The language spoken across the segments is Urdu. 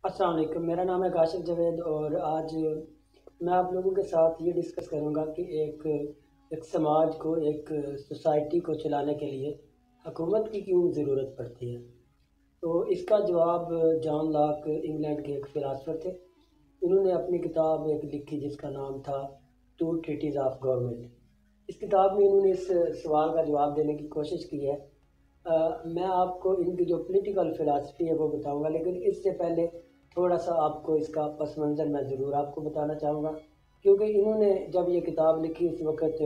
السلام علیکم، میرا نام ہے کاشف جاوید اور آج میں آپ لوگوں کے ساتھ یہ ڈسکس کروں گا کہ ایک سماج کو، ایک سوسائٹی کو چلانے کے لیے حکومت کی کیوں ضرورت پڑتی ہے۔ تو اس کا جواب جان لاک انگلینڈ کے ایک فلاسفر تھے۔ انہوں نے اپنی کتاب ایک لکھی جس کا نام تھا ٹو ٹریٹیز آف گورنمنٹ۔ اس کتاب میں انہوں نے اس سوال کا جواب دینے کی کوشش کی ہے۔ میں آپ کو ان کی جو پولیٹیکل فلاسفی ہے وہ بتاؤں گا، لیکن اس سے پہلے تھوڑا سا آپ کو اس کا پس منظر میں ضرور آپ کو بتانا چاہوں گا، کیونکہ انہوں نے جب یہ کتاب لکھی اس وقت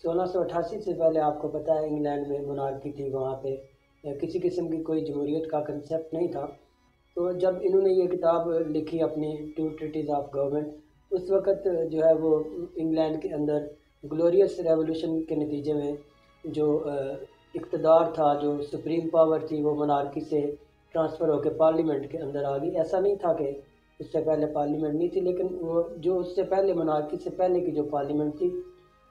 1688 سے پہلے آپ کو پتہ ہے انگلینڈ میں مونارکی تھی، وہاں پہ کسی قسم کی کوئی جمہوریت کا کنسیپٹ نہیں تھا۔ تو جب انہوں نے یہ کتاب لکھی اپنی ٹو ٹریٹیز آف گورنمنٹ، اس وقت جو ہے وہ انگلینڈ کے اندر گلوریس ریولوشن کے نتیجے میں جو اقتدار تھا، جو سپریم پاور تھی، وہ منارکی سے ٹرانسفر ہو کے پارلیمنٹ کے اندر آ گئی۔ ایسا نہیں تھا کہ اس سے پہلے پارلیمنٹ نہیں تھی، لیکن وہ جو اس سے پہلے منارکی سے پہلے کی جو پارلیمنٹ تھی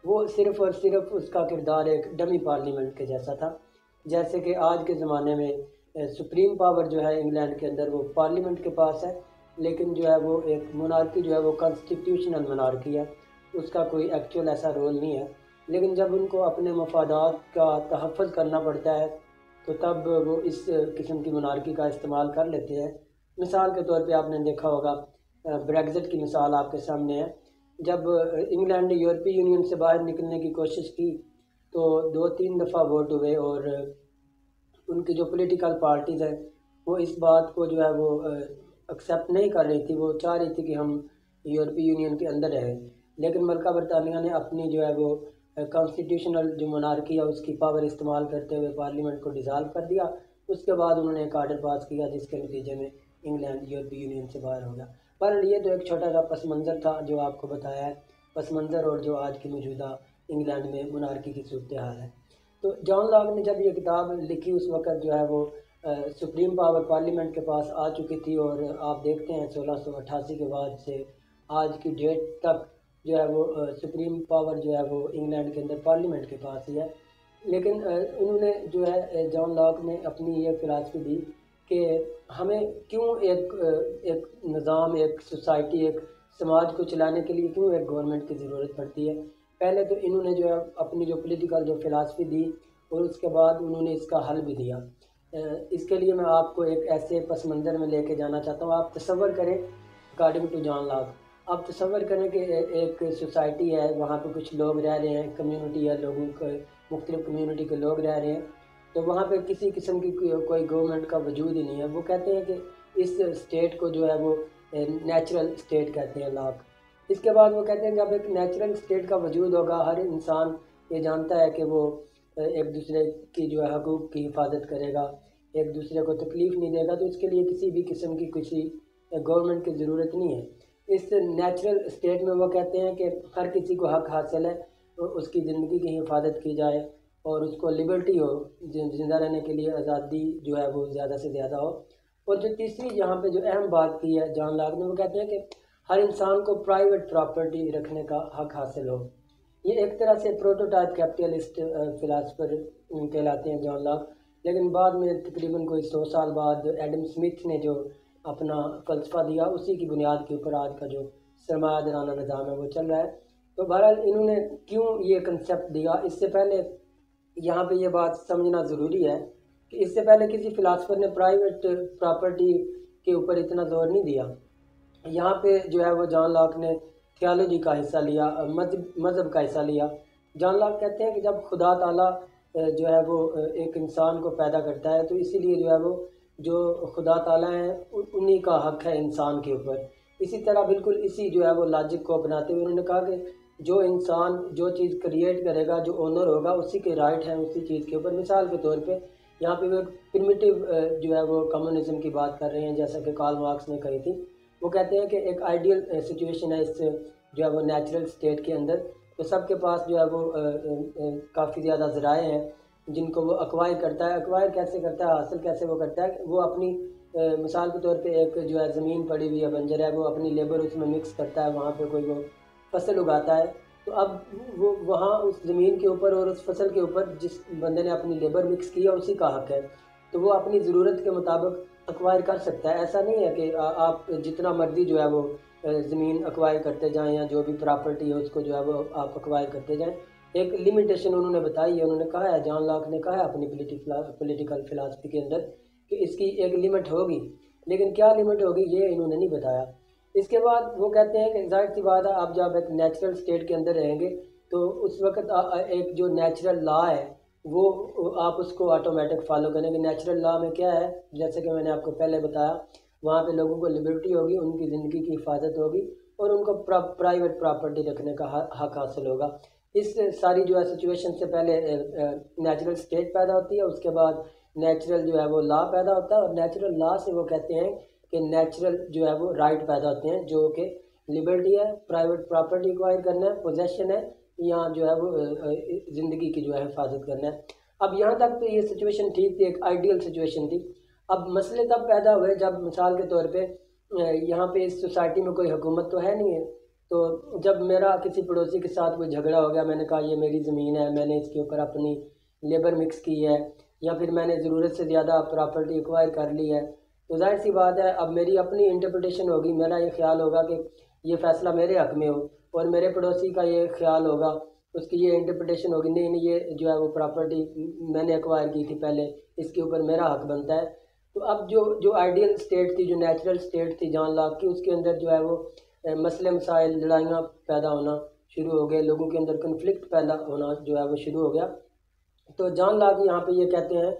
وہ صرف اور صرف اس کا کردار ایک ڈمی پارلیمنٹ کے جیسا تھا۔ جیسے کہ آج کے زمانے میں سپریم پاور جو ہے انگلینڈ کے اندر وہ پارلیمنٹ کے پاس ہے، لیکن جو ہے وہ ایک منارکی جو ہے وہ کانسٹیٹیوشنل منارکی ہے، اس کا کوئی ایکچول ایسا رول نہیں ہے۔ لیکن جب ان کو اپنے مفادات کا تحفظ کرنا پڑتا ہے تو تب وہ اس قسم کی منارکی کا استعمال کر لیتے ہیں۔ مثال کے طور پہ آپ نے دیکھا ہوگا، بریگزٹ کی مثال آپ کے سامنے ہے۔ جب انگلینڈ نے یورپی یونین سے باہر نکلنے کی کوشش کی تو 2-3 دفعہ ووٹ ہوئے، اور ان کی جو پولیٹیکل پارٹیز ہیں وہ اس بات کو جو ہے وہ ایکسیپٹ نہیں کر رہی تھی، وہ چاہ رہی تھی کہ ہم یورپی یونین کے اندر رہیں، لیکن ملکہ برطانیہ نے اپنی جو ہے وہ کانسٹیٹیوشنل جو منارکی ہے اس کی پاور استعمال کرتے ہوئے پارلیمنٹ کو ڈیزالو کر دیا۔ اس کے بعد انہوں نے ایک آرڈر پاس کیا جس کے نتیجے میں انگلینڈ یورپی یونین سے باہر ہو گیا۔ پر یہ تو ایک چھوٹا سا پس منظر تھا جو آپ کو بتایا ہے، پس منظر اور جو آج کی موجودہ انگلینڈ میں منارکی کی صورتحال ہے۔ تو جان لاک نے جب یہ کتاب لکھی اس وقت جو ہے وہ سپریم پاور پارلیمنٹ کے پاس آ چکی تھی، اور آپ دیکھتے ہیں 1688 کے بعد سے آج کی ڈیٹ تک جو ہے وہ سپریم پاور جو ہے وہ انگلینڈ کے اندر پارلیمنٹ کے پاس ہی ہے۔ لیکن انہوں نے جو ہے جان لاک نے اپنی یہ فلاسفی دی کہ ہمیں کیوں ایک نظام، ایک سوسائٹی، ایک سماج کو چلانے کے لیے کیوں ایک گورنمنٹ کی ضرورت پڑتی ہے۔ پہلے تو انہوں نے جو ہے اپنی جو پولیٹیکل جو فلاسفی دی، اور اس کے بعد انہوں نے اس کا حل بھی دیا۔ اس کے لیے میں آپ کو ایک ایسے پس منظر میں لے کے جانا چاہتا ہوں۔ آپ تصور کریں، اکارڈنگ ٹو جان لاک آپ تصور کریں کہ ایک سوسائٹی ہے، وہاں پہ کچھ لوگ رہ رہے ہیں، کمیونٹی ہے، لوگوں کے مختلف کمیونٹی کے لوگ رہ رہے ہیں، تو وہاں پہ کسی قسم کی کوئی گورنمنٹ کا وجود ہی نہیں ہے۔ وہ کہتے ہیں کہ اس اسٹیٹ کو جو ہے وہ نیچرل اسٹیٹ کہتے ہیں لاک۔ اس کے بعد وہ کہتے ہیں جب ایک نیچرل اسٹیٹ کا وجود ہوگا، ہر انسان یہ جانتا ہے کہ وہ ایک دوسرے کی جو ہے حقوق کی حفاظت کرے گا، ایک دوسرے کو تکلیف نہیں دے گا، تو اس کے لیے کسی بھی قسم کی کسی گورنمنٹ کی ضرورت نہیں ہے۔ اس نیچرل اسٹیٹ میں وہ کہتے ہیں کہ ہر کسی کو حق حاصل ہے، اس کی زندگی کی حفاظت کی جائے اور اس کو لبرٹی ہو، زندہ رہنے کے لیے آزادی جو ہے وہ زیادہ سے زیادہ ہو۔ اور جو تیسری یہاں پہ جو اہم بات کی ہے جان لاک نے، وہ کہتے ہیں کہ ہر انسان کو پرائیویٹ پراپرٹی رکھنے کا حق حاصل ہو۔ یہ ایک طرح سے پروٹوٹائپ کیپٹلسٹ فلاسفر کہلاتے ہیں جان لاک، لیکن بعد میں تقریباً کوئی 100 سال بعد ایڈم سمتھ نے جو اپنا فلسفہ دیا، اسی کی بنیاد کے اوپر آج کا جو سرمایہ دارانہ نظام ہے وہ چل رہا ہے۔ تو بہرحال انہوں نے کیوں یہ کنسیپٹ دیا، اس سے پہلے یہاں پہ یہ بات سمجھنا ضروری ہے کہ اس سے پہلے کسی فلاسفر نے پرائیویٹ پراپرٹی کے اوپر اتنا زور نہیں دیا۔ یہاں پہ جو ہے وہ جان لاک نے تھیالوجی کا حصہ لیا، مذہب کا حصہ لیا۔ جان لاک کہتے ہیں کہ جب خدا تعالیٰ جو ہے وہ ایک انسان کو پیدا کرتا ہے تو اسی لیے جو ہے وہ جو خدا تعالیٰ ہیں انہی کا حق ہے انسان کے اوپر۔ اسی طرح بالکل اسی جو ہے وہ لاجک کو اپناتے ہوئے انہوں نے کہا کہ جو انسان جو چیز کریٹ کرے گا، جو اونر ہوگا، اسی کے رائٹ ہیں اسی چیز کے اوپر۔ مثال کے طور پہ یہاں پہ وہ پرمیٹیو جو ہے وہ کمیونزم کی بات کر رہے ہیں، جیسا کہ کارل مارکس نے کہی تھی۔ وہ کہتے ہیں کہ ایک آئیڈیل سچویشن ہے اس جو ہے وہ نیچرل اسٹیٹ کے اندر، تو سب کے پاس جو ہے وہ کافی زیادہ ذرائع ہیں جن کو وہ ایکوائر کرتا ہے۔ ایکوائر کیسے کرتا ہے، حاصل کیسے وہ کرتا ہے، وہ اپنی مثال کے طور پہ ایک جو ہے زمین پڑی ہوئی ہے بنجر ہے، وہ اپنی لیبر اس میں مکس کرتا ہے، وہاں پہ کوئی وہ فصل اگاتا ہے، تو اب وہ وہاں اس زمین کے اوپر اور اس فصل کے اوپر جس بندے نے اپنی لیبر مکس کی ہے اسی کا حق ہے، تو وہ اپنی ضرورت کے مطابق ایکوائر کر سکتا ہے۔ ایسا نہیں ہے کہ آپ جتنا مرضی جو ہے وہ زمین ایکوائر کرتے جائیں یا جو بھی پراپرٹی ہے اس کو جو ہے وہ آپ ایکوائر کرتے جائیں۔ ایک لمیٹیشن انہوں نے بتائی ہے، انہوں نے کہا ہے، جان لاک نے کہا ہے اپنی پولیٹیکل فلاسفی کے اندر کہ اس کی ایک لمٹ ہوگی، لیکن کیا لمٹ ہوگی یہ انہوں نے نہیں بتایا۔ اس کے بعد وہ کہتے ہیں کہ ظاہر سی بات ہے آپ جب ایک نیچرل اسٹیٹ کے اندر رہیں گے تو اس وقت ایک جو نیچرل لا ہے وہ آپ اس کو آٹومیٹک فالو کریں گے۔ نیچرل لا میں کیا ہے، جیسے کہ میں نے آپ کو پہلے بتایا، وہاں پہ لوگوں کو لبرٹی ہوگی، ان کی زندگی کی حفاظت ہوگی اور ان کو پرائیویٹ پراپرٹی رکھنے کا حق حاصل ہوگا۔ اس ساری جو ہے سچویشن سے پہلے نیچرل اسٹیٹ پیدا ہوتی ہے، اس کے بعد نیچرل جو ہے وہ لا پیدا ہوتا ہے، اور نیچرل لا سے وہ کہتے ہیں کہ نیچرل جو ہے وہ رائٹ پیدا ہوتے ہیں، جو کہ لبرٹی ہے، پرائیویٹ پراپرٹی ایکوائر کرنا ہے، پوزیشن ہے، یا جو ہے وہ زندگی کی جو ہے حفاظت کرنا ہے۔ اب یہاں تک تو یہ سچویشن ٹھیک تھی، ایک آئیڈیل سچویشن تھی۔ اب مسئلے تب پیدا ہوئے جب مثال کے طور پہ یہاں پہ اس سوسائٹی میں کوئی حکومت تو ہے نہیں ہے، تو جب میرا کسی پڑوسی کے ساتھ کوئی جھگڑا ہو گیا، میں نے کہا یہ میری زمین ہے، میں نے اس کے اوپر اپنی لیبر مکس کی ہے، یا پھر میں نے ضرورت سے زیادہ پراپرٹی ایکوائر کر لی ہے، تو ظاہر سی بات ہے اب میری اپنی انٹرپریٹیشن ہوگی، میرا یہ خیال ہوگا کہ یہ فیصلہ میرے حق میں ہو، اور میرے پڑوسی کا یہ خیال ہوگا، اس کی یہ انٹرپریٹیشن ہوگی، نہیں نہیں یہ جو ہے وہ پراپرٹی میں نے ایکوائر کی تھی پہلے، اس کے اوپر میرا حق بنتا ہے۔ تو اب جو آئیڈیل اسٹیٹ تھی، جو نیچرل اسٹیٹ تھی جان لاک کی، اس کے اندر جو ہے وہ مسئلے مسائل، لڑائیاں پیدا ہونا شروع ہو گئے، لوگوں کے اندر کنفلکٹ پیدا ہونا جو ہے وہ شروع ہو گیا۔ تو جان لاک یہاں پہ یہ کہتے ہیں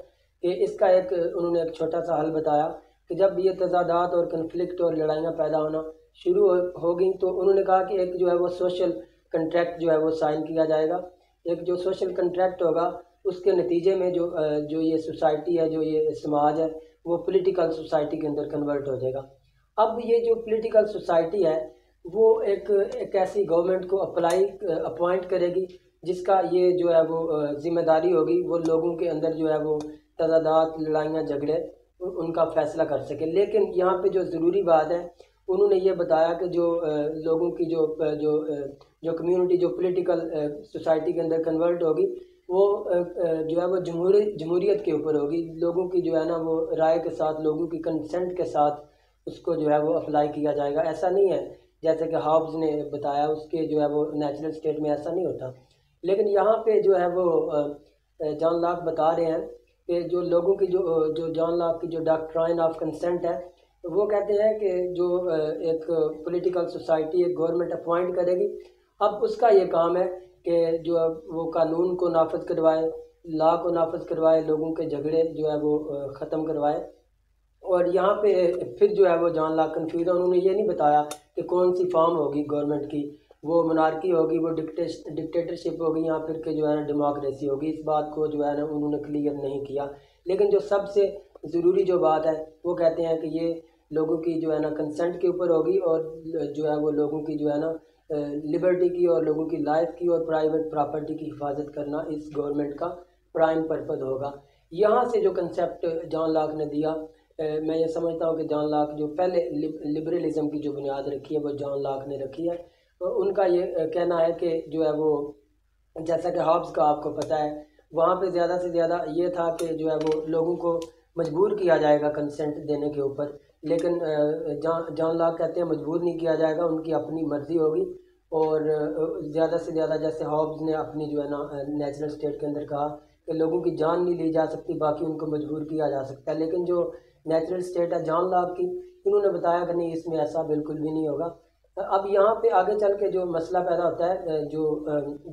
کہ اس کا ایک انہوں نے ایک چھوٹا سا حل بتایا کہ جب یہ تضادات اور کنفلکٹ اور لڑائیاں پیدا ہونا شروع ہو گئیں تو انہوں نے کہا کہ ایک جو ہے وہ سوشل کنٹریکٹ جو ہے وہ سائن کیا جائے گا۔ ایک جو سوشل کنٹریکٹ ہوگا اس کے نتیجے میں جو یہ سوسائٹی ہے، جو یہ سماج ہے، وہ پولیٹیکل سوسائٹی کے اندر کنورٹ ہو جائے گا۔ اب یہ جو پولیٹیکل سوسائٹی ہے وہ ایک ایسی گورنمنٹ کو اپوائنٹ کرے گی جس کا یہ جو ہے وہ ذمہ داری ہوگی وہ لوگوں کے اندر جو ہے وہ تضادات، لڑائیاں، جھگڑے ان کا فیصلہ کر سکے۔ لیکن یہاں پہ جو ضروری بات ہے، انہوں نے یہ بتایا کہ جو لوگوں کی جو کمیونٹی جو پولیٹیکل سوسائٹی کے اندر کنورٹ ہوگی وہ جو ہے وہ جمہوریت کے اوپر ہوگی، لوگوں کی جو ہے نا وہ رائے کے ساتھ، لوگوں کی کنسنٹ کے ساتھ اس کو جو ہے وہ اپلائی کیا جائے گا۔ ایسا نہیں ہے جیسے کہ ہابز نے بتایا، اس کے جو ہے وہ نیچرل اسٹیٹ میں ایسا نہیں ہوتا۔ لیکن یہاں پہ جو ہے وہ جان لاک بتا رہے ہیں کہ جو لوگوں کی جو جان لاک کی جو ڈاکٹرائن آف کنسنٹ ہے، وہ کہتے ہیں کہ جو ایک پولیٹیکل سوسائٹی ایک گورنمنٹ اپوائنٹ کرے گی، اب اس کا یہ کام ہے کہ جو وہ قانون کو نافذ کروائے، لا کو نافذ کروائے، لوگوں کے جھگڑے جو ہے وہ ختم کروائے۔ اور یہاں پہ پھر جو ہے وہ جان لاک کنفیوز ہے، انہوں نے یہ نہیں بتایا کہ کون سی فارم ہوگی گورنمنٹ کی، وہ منارکی ہوگی، وہ ڈکٹیٹرشپ ہوگی، یا پھر کہ جو ہے نا ڈیموکریسی ہوگی۔ اس بات کو جو ہے نا انہوں نے کلیئر نہیں کیا۔ لیکن جو سب سے ضروری جو بات ہے وہ کہتے ہیں کہ یہ لوگوں کی جو ہے نا کنسنٹ کے اوپر ہوگی، اور جو ہے وہ لوگوں کی جو ہے نا لبرٹی کی اور لوگوں کی لائف کی اور پرائیویٹ پراپرٹی کی حفاظت کرنا اس گورنمنٹ کا پرائم پرپز ہوگا۔ یہاں سے جو کنسیپٹ جان لاک نے دیا، میں یہ سمجھتا ہوں کہ جان لاک جو پہلے لبرلزم کی جو بنیاد رکھی ہے وہ جان لاک نے رکھی ہے۔ ان کا یہ کہنا ہے کہ جو ہے وہ جیسا کہ ہابز کا آپ کو پتہ ہے، وہاں پہ زیادہ سے زیادہ یہ تھا کہ جو ہے وہ لوگوں کو مجبور کیا جائے گا کنسنٹ دینے کے اوپر، لیکن جان لاک کہتے ہیں مجبور نہیں کیا جائے گا، ان کی اپنی مرضی ہوگی۔ اور زیادہ سے زیادہ جیسے ہابز نے اپنی جو ہے نا نیچرل اسٹیٹ کے اندر کہا کہ لوگوں کی جان نہیں لی جا سکتی، باقی ان کو مجبور کیا جا سکتا ہے۔ لیکن جو نیچرل اسٹیٹ ہے جان لاک کی، انہوں نے بتایا کہ نہیں، اس میں ایسا بالکل بھی نہیں ہوگا۔ اب یہاں پہ آگے چل کے جو مسئلہ پیدا ہوتا ہے، جو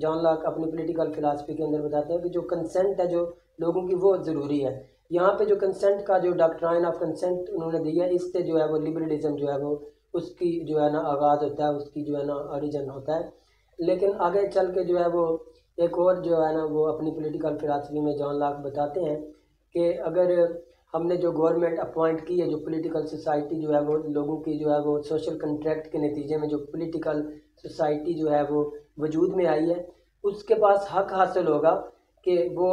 جان لاک اپنی پولیٹیکل فلاسفی کے اندر بتاتے ہیں کہ جو کنسنٹ ہے جو لوگوں کی وہ ضروری ہے۔ یہاں پہ جو کنسنٹ کا جو ڈاکٹرائن آف کنسنٹ انہوں نے دیا، اس سے جو ہے وہ لبرلزم جو ہے وہ اس کی جو ہے نا آغاز ہوتا ہے، اس کی جو ہے نا اوریجن ہوتا ہے۔ لیکن آگے چل کے جو ہے وہ ایک اور جو ہے نا وہ اپنی پولیٹیکل فلاسفی میں جان لاک بتاتے ہیں کہ اگر ہم نے جو گورنمنٹ اپوائنٹ کی ہے، جو پولیٹیکل سوسائٹی جو ہے وہ لوگوں کی جو ہے وہ سوشل کنٹریکٹ کے نتیجے میں جو پولیٹیکل سوسائٹی جو ہے وہ وجود میں آئی ہے، اس کے پاس حق حاصل ہوگا کہ وہ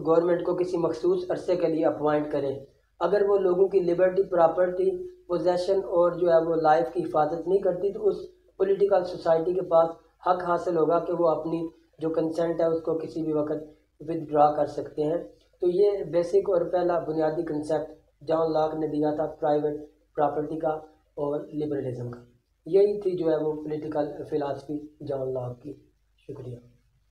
گورنمنٹ کو کسی مخصوص عرصے کے لیے اپوائنٹ کرے۔ اگر وہ لوگوں کی لبرٹی، پراپرٹی، پوزیشن اور جو ہے وہ لائف کی حفاظت نہیں کرتی تو اس پولیٹیکل سوسائٹی کے پاس حق حاصل ہوگا کہ وہ اپنی جو کنسنٹ ہے اس کو کسی بھی وقت ود ڈرا کر سکتے ہیں۔ تو یہ بیسک اور پہلا بنیادی کنسیپٹ جان لاک نے دیا تھا پرائیویٹ پراپرٹی کا اور لبرلزم کا. یہی تھی جو ہے وہ پولیٹیکل فلاسفی جان لاک کی. شکریہ.